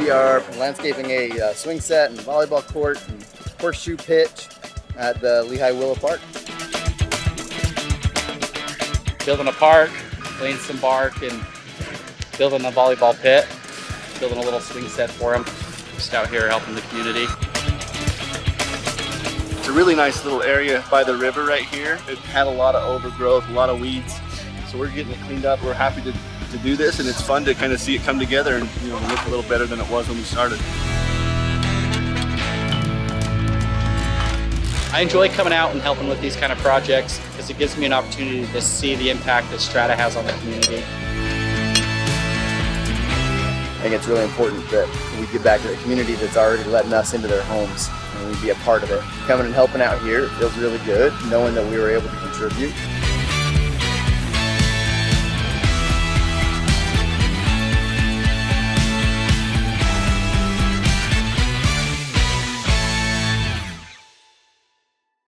We are landscaping a swing set and volleyball court and horseshoe pitch at the Lehi Willow Park. Building a park, laying some bark, and building a volleyball pit, building a little swing set for them. Just out here helping the community. It's a really nice little area by the river right here. It had a lot of overgrowth, a lot of weeds. So we're getting it cleaned up. We're happy to do this, and it's fun to kind of see it come together and look a little better than it was when we started. I enjoy coming out and helping with these kind of projects because it gives me an opportunity to see the impact that Strata has on the community. I think it's really important that we give back to the community that's already letting us into their homes and we be a part of it. Coming and helping out here, it feels really good knowing that we were able to contribute.